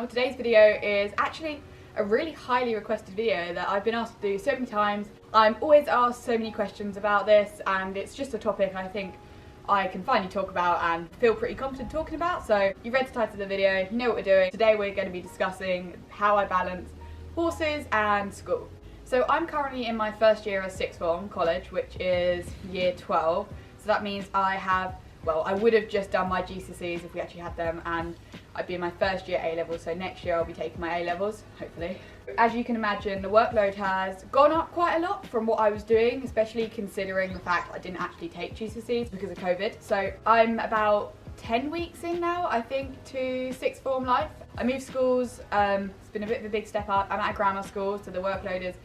channel. Today's video is actually a really highly requested video that I've been asked to do so many times. I'm always asked so many questions about this, and it's just a topic I think I can finally talk about and feel pretty confident talking about. So you've read the title of the video, you know what we're doing. Today we're going to be discussing how I balance horses and school. So I'm currently in my first year of sixth form college, which is year 12. So that means I would have just done my GCSEs if we actually had them, and I'd be in my first year A-levels, so next year I'll be taking my A-levels, hopefully. As you can imagine, the workload has gone up quite a lot from what I was doing, especially considering the fact I didn't actually take GCSEs because of COVID. So I'm about 10 weeks in now, I think, to sixth form life. I moved schools, it's been a bit of a big step up. I'm at a grammar school, so the workload is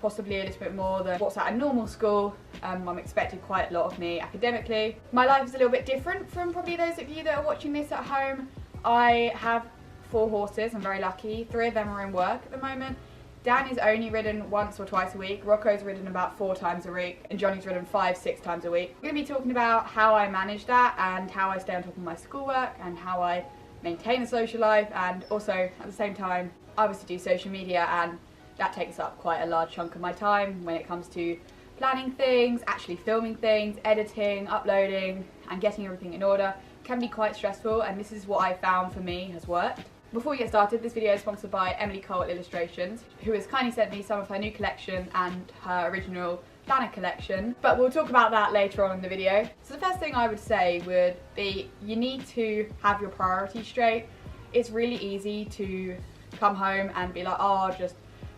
possibly a little bit more than what's at a normal school. I'm expecting quite a lot of me academically. My life is a little bit different from probably those of you that are watching this at home. I have 4 horses, I'm very lucky. 3 of them are in work at the moment. Dan is only ridden once or twice a week. Rocco's ridden about 4 times a week, and Johnny's ridden 5-6 times a week. We're going to be talking about how I manage that and how I stay on top of my schoolwork and how I maintain a social life, and also at the same time I obviously do social media, and that takes up quite a large chunk of my time when it comes to planning things, actually filming things, editing, uploading, and getting everything in order. It can be quite stressful, and this is what I found for me has worked. Before we get started, this video is sponsored by Emily Cole Illustrations, who has kindly sent me some of her new collection and her original planner collection, but we'll talk about that later on in the video. So the first thing I would say would be you need to have your priorities straight. It's really easy to come home and be like, oh, I'll just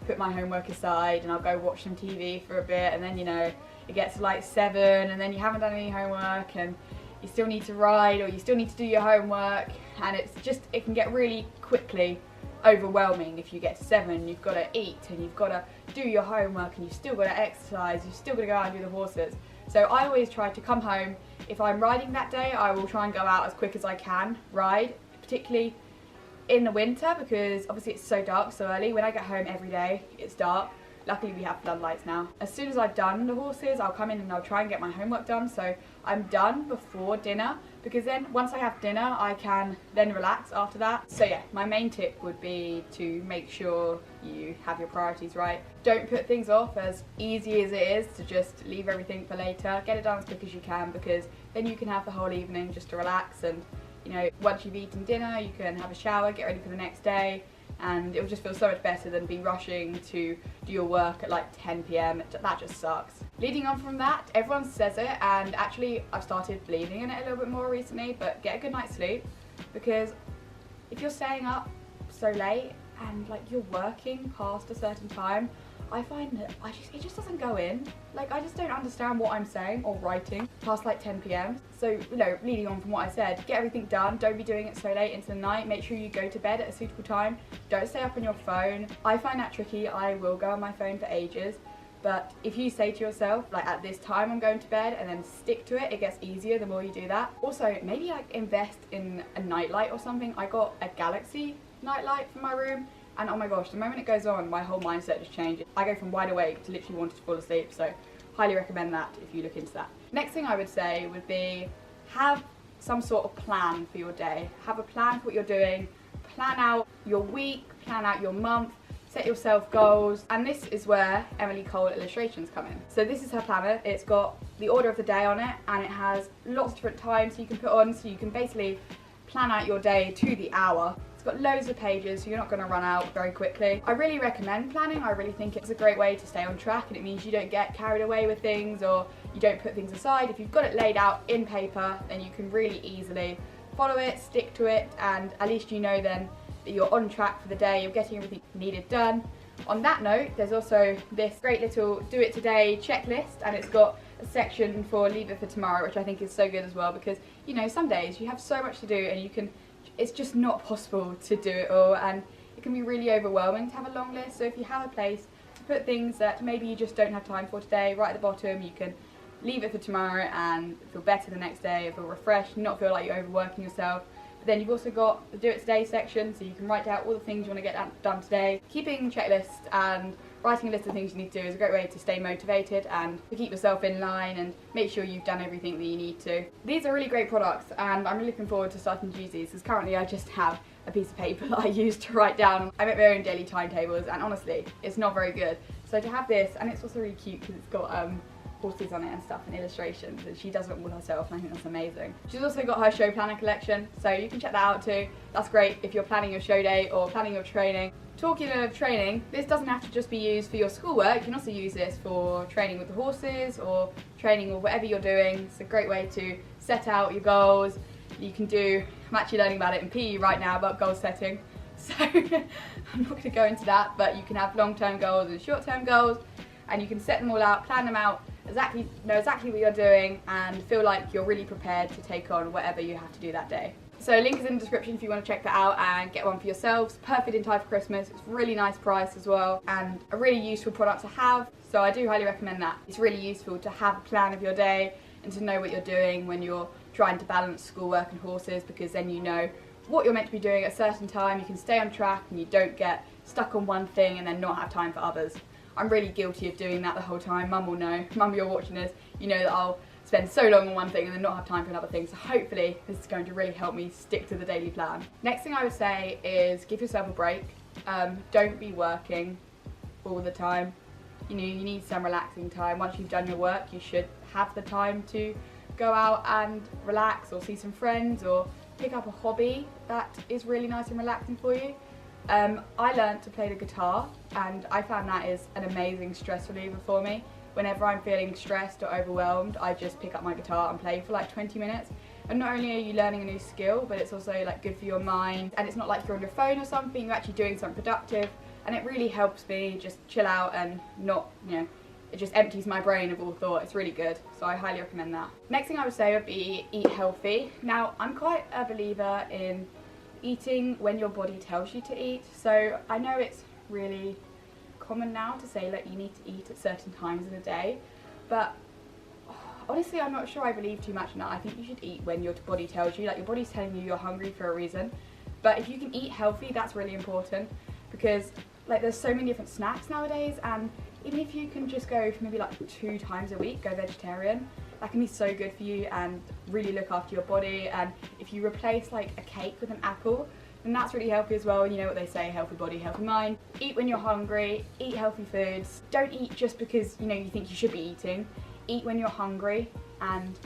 put my homework aside and I'll go watch some TV for a bit, and then it gets to like 7 and then you haven't done any homework and you still need to ride, or you still need to do your homework, and it can get really quickly overwhelming if you get to 7 and you've got to eat and you've got to do your homework and you've still got to exercise, you've still got to go out and do the horses. So I always try to come home. If I'm riding that day, I will try and go out as quick as I can, ride, particularly in the winter, because obviously it's so dark so early. When I get home every day, it's dark. Luckily we have floodlights now. As soon as I've done the horses, I'll come in and I'll try and get my homework done, so I'm done before dinner, because then once I have dinner I can then relax after that. So yeah, my main tip would be to make sure you have your priorities right. Don't put things off. As easy as it is to just leave everything for later, get it done as quick as you can, because then you can have the whole evening just to relax, and once you've eaten dinner you can have a shower, get ready for the next day, and it will just feel so much better than be rushing to do your work at like 10 PM. That just sucks. Leading on from that, everyone says it, and actually I've started believing in it a little bit more recently, but get a good night's sleep, because if you're staying up so late and you're working past a certain time, I find that it just doesn't go in. I just don't understand what I'm saying or writing past 10 PM. So, leading on from what I said, get everything done. Don't be doing it so late into the night. Make sure you go to bed at a suitable time. Don't stay up on your phone. I find that tricky. I will go on my phone for ages. But if you say to yourself, at this time I'm going to bed, and then stick to it, it gets easier the more you do that. Also, maybe invest in a nightlight or something. I got a Galaxy nightlight for my room, and oh my gosh, the moment it goes on, my whole mindset just changes. I go from wide awake to literally wanting to fall asleep, so highly recommend that if you look into that. Next thing I would say would be have some sort of plan for your day. Have a plan for what you're doing. Plan out your week, plan out your month, set yourself goals, and this is where Emily Cole Illustrations come in. So this is her planner. It's got the order of the day on it, and it has lots of different times you can put on, so you can basically plan out your day to the hour. It's got loads of pages, so you're not going to run out very quickly. I really recommend planning. I really think it's a great way to stay on track, and it means you don't get carried away with things, or you don't put things aside. If you've got it laid out in paper, then you can really easily follow it, stick to it, and at least you know then that you're on track for the day, you're getting everything needed done. On that note, there's also this great little do it today checklist, and it's got a section for leave it for tomorrow, which I think is so good as well, because some days you have so much to do and it's just not possible to do it all, and it can be really overwhelming to have a long list. So if you have a place to put things that maybe you just don't have time for today, right at the bottom you can leave it for tomorrow and feel better the next day, feel refreshed, not feel like you're overworking yourself. But then you've also got the do it today section, so you can write down all the things you want to get done today. Keeping checklists and writing a list of things you need to do is a great way to stay motivated and to keep yourself in line and make sure you've done everything that you need to. These are really great products, and I'm really looking forward to starting to use these, because currently I just have a piece of paper that I use to write down. I make my own daily timetables, and honestly, it's not very good. So to have this, and it's also really cute because it's got horses on it and stuff and illustrations, and she does it all herself, and I think that's amazing. She's also got her show planner collection, so you can check that out too. That's great if you're planning your show day or planning your training. Talking of training, this doesn't have to just be used for your schoolwork. You can also use this for training with the horses or training or whatever you're doing. It's a great way to set out your goals. You can do, I'm actually learning about it in PE right now, about goal setting. So I'm not going to go into that, but you can have long-term goals and short-term goals, and you can set them all out, plan them out, know exactly what you're doing, and feel like you're really prepared to take on whatever you have to do that day. So link is in the description if you want to check that out and get one for yourselves. Perfect in time for Christmas. It's a really nice price as well, and a really useful product to have. So I do highly recommend that. It's really useful to have a plan of your day and to know what you're doing when you're trying to balance schoolwork and horses, because then you know what you're meant to be doing at a certain time. You can stay on track and you don't get stuck on one thing and then not have time for others. I'm really guilty of doing that the whole time. Mum will know. Mum, you're watching this. You know that I'll spend so long on one thing and then not have time for another thing. So hopefully this is going to really help me stick to the daily plan. Next thing I would say is give yourself a break. Don't be working all the time. You know, you need some relaxing time. Once you've done your work, you should have the time to go out and relax or see some friends or pick up a hobby that is really nice and relaxing for you. I learned to play the guitar, and I found that is an amazing stress reliever for me. Whenever I'm feeling stressed or overwhelmed, I just pick up my guitar and play for like 20 minutes. And not only are you learning a new skill, but it's also like good for your mind, and it's not like you're on your phone or something, you're actually doing something productive, and it really helps me just chill out and not, you know, it just empties my brain of all thought. It's really good, so I highly recommend that. Next thing I would say would be eat healthy. Now, I'm quite a believer in eating when your body tells you to eat. So I know it's really common now to say that you need to eat at certain times in the day, but honestly I'm not sure I believe too much in that. I think you should eat when your body tells you. Like, your body's telling you you're hungry for a reason. But if you can eat healthy, that's really important, because like there's so many different snacks nowadays, and even if you can just go for maybe like 2 times a week, go vegetarian, that can be so good for you and really look after your body. And if you replace like a cake with an apple, then that's really healthy as well. You know what they say, healthy body, healthy mind. Eat when you're hungry, eat healthy foods. Don't eat just because, you know, you think you should be eating. Eat when you're hungry and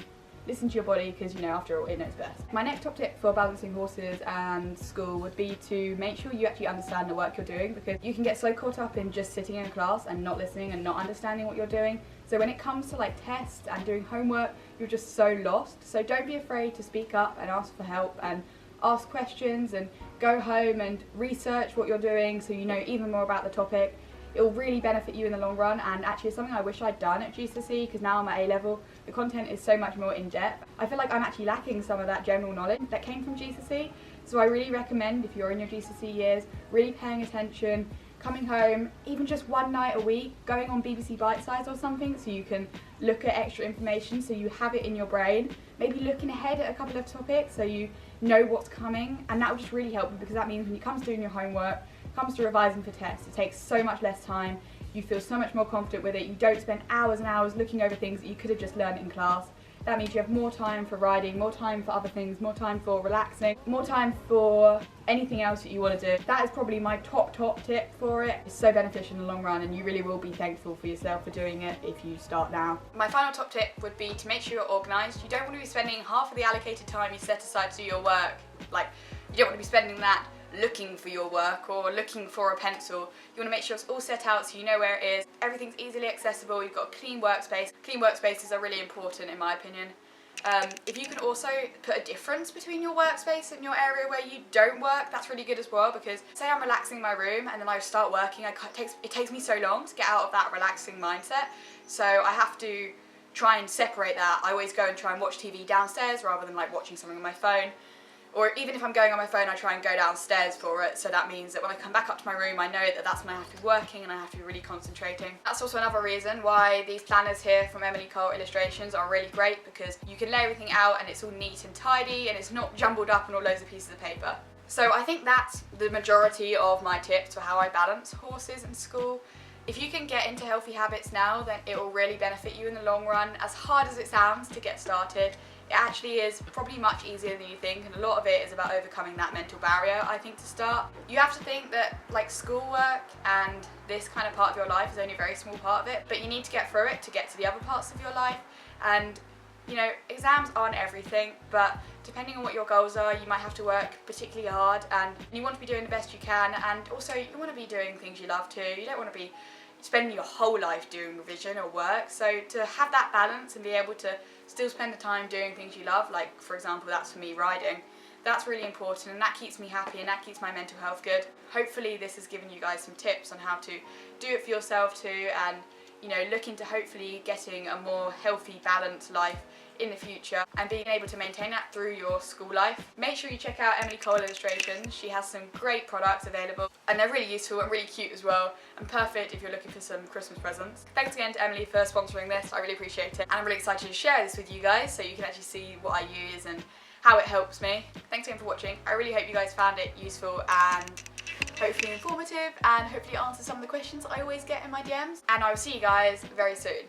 listen to your body, because, you know, after all, it knows best. My next top tip for balancing horses and school would be to make sure you actually understand the work you're doing, because you can get so caught up in just sitting in class and not listening and not understanding what you're doing. So when it comes to like tests and doing homework, you're just so lost. So don't be afraid to speak up and ask for help and ask questions, and go home and research what you're doing so you know even more about the topic. It will really benefit you in the long run, and actually it's something I wish I'd done at GCSE, because now I'm at A-level, the content is so much more in-depth. I feel like I'm actually lacking some of that general knowledge that came from GCSE, so I really recommend, if you're in your GCSE years, really paying attention, coming home, even just one night a week, going on BBC Bite Size or something so you can look at extra information so you have it in your brain, maybe looking ahead at a couple of topics so you know what's coming, and that will just really help you, because that means when it comes to doing your homework, comes to revising for tests, it takes so much less time, you feel so much more confident with it, you don't spend hours and hours looking over things that you could have just learned in class. That means you have more time for riding, more time for other things, more time for relaxing, more time for anything else that you want to do. That is probably my top tip for it. It's so beneficial in the long run, and you really will be thankful for yourself for doing it if you start now. My final top tip would be to make sure you're organised. You don't want to be spending half of the allocated time you set aside to do your work. Like, you don't want to be spending that looking for your work or looking for a pencil. You want to make sure it's all set out so you know where it is. Everything's easily accessible, you've got a clean workspace. Clean workspaces are really important in my opinion. If you can also put a difference between your workspace and your area where you don't work, that's really good as well, because say I'm relaxing in my room and then I start working, it takes me so long to get out of that relaxing mindset, so I have to try and separate that. I always go and try and watch TV downstairs rather than like watching something on my phone. Or even if I'm going on my phone, I try and go downstairs for it, so that means that when I come back up to my room, I know that that's when I have to be working and I have to be really concentrating. That's also another reason why these planners here from Emily Cole Illustrations are really great, because you can lay everything out and it's all neat and tidy and it's not jumbled up on all loads of pieces of paper. So I think that's the majority of my tips for how I balance horses and school. If you can get into healthy habits now, then it will really benefit you in the long run. As hard as it sounds to get started, it actually is probably much easier than you think, and a lot of it is about overcoming that mental barrier, I think, to start. You have to think that like schoolwork and this kind of part of your life is only a very small part of it, but you need to get through it to get to the other parts of your life. And you know, exams aren't everything, but depending on what your goals are, you might have to work particularly hard, and you want to be doing the best you can, and also you want to be doing things you love too. You don't want to be spending your whole life doing revision or work. So to have that balance and be able to still spend the time doing things you love, like for example that's for me riding, that's really important, and that keeps me happy and that keeps my mental health good. Hopefully this has given you guys some tips on how to do it for yourself too, and you know, look into hopefully getting a more healthy, balanced life in the future and being able to maintain that through your school life. Make sure you check out Emily Cole Illustrations. She has some great products available and they're really useful and really cute as well, and perfect if you're looking for some Christmas presents. Thanks again to Emily for sponsoring this. I really appreciate it, and I'm really excited to share this with you guys so you can actually see what I use and how it helps me. Thanks again for watching. I really hope you guys found it useful and hopefully informative, and hopefully answer some of the questions I always get in my DMs. And I will see you guys very soon.